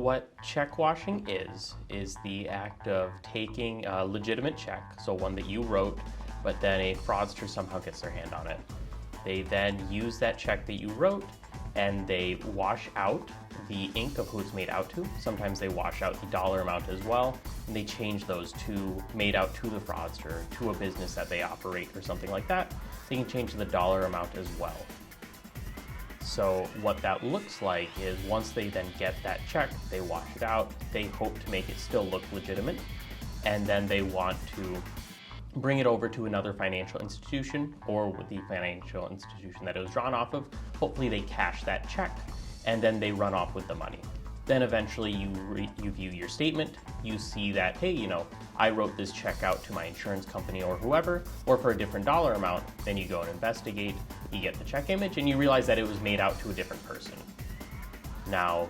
What check washing is the act of taking a legitimate check, so one that you wrote, but then a fraudster somehow gets their hand on it. They then use that check that you wrote and they wash out the ink of who it's made out to. Sometimes they wash out the dollar amount as well, and they change those to made out to the fraudster, to a business that they operate or something like that. They can change the dollar amount as well. So what that looks like is once they then get that check, they wash it out, they hope to make it still look legitimate, and then they want to bring it over to another financial institution or with the financial institution that it was drawn off of. Hopefully they cash that check and then they run off with the money. Then eventually you view your statement, you see that, hey, I wrote this check out to my insurance company or whoever, or for a different dollar amount. Then you go and investigate, you get the check image, and you realize that it was made out to a different person. Now,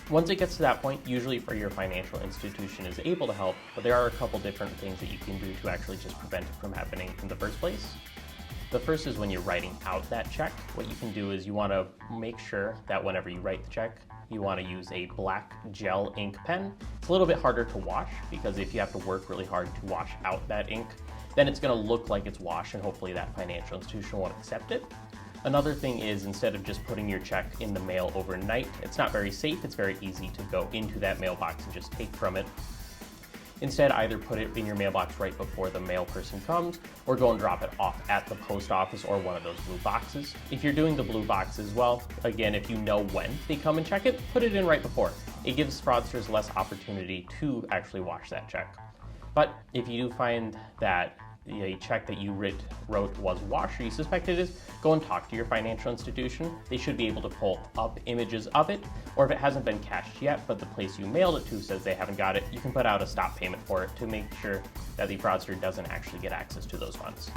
once it gets to that point, usually for your financial institution is able to help, but there are a couple different things that you can do to actually just prevent it from happening in the first place. The first is when you're writing out that check, what you can do is you want to make sure that whenever you write the check, you want to use a black gel ink pen. It's a little bit harder to wash because if you have to work really hard to wash out that ink, then it's going to look like it's washed and hopefully that financial institution won't accept it. Another thing is instead of just putting your check in the mail overnight, it's not very safe, it's very easy to go into that mailbox and just take from it. Instead, either put it in your mailbox right before the mail person comes or go and drop it off at the post office or one of those blue boxes. If you're doing the blue box as well, again, if you know when they come and check it, put it in right before. It gives fraudsters less opportunity to actually wash that check. But if you do find that a check that you wrote was washed or you suspect it is, go and talk to your financial institution. They should be able to pull up images of it, or if it hasn't been cashed yet, but the place you mailed it to says they haven't got it, you can put out a stop payment for it to make sure that the fraudster doesn't actually get access to those funds.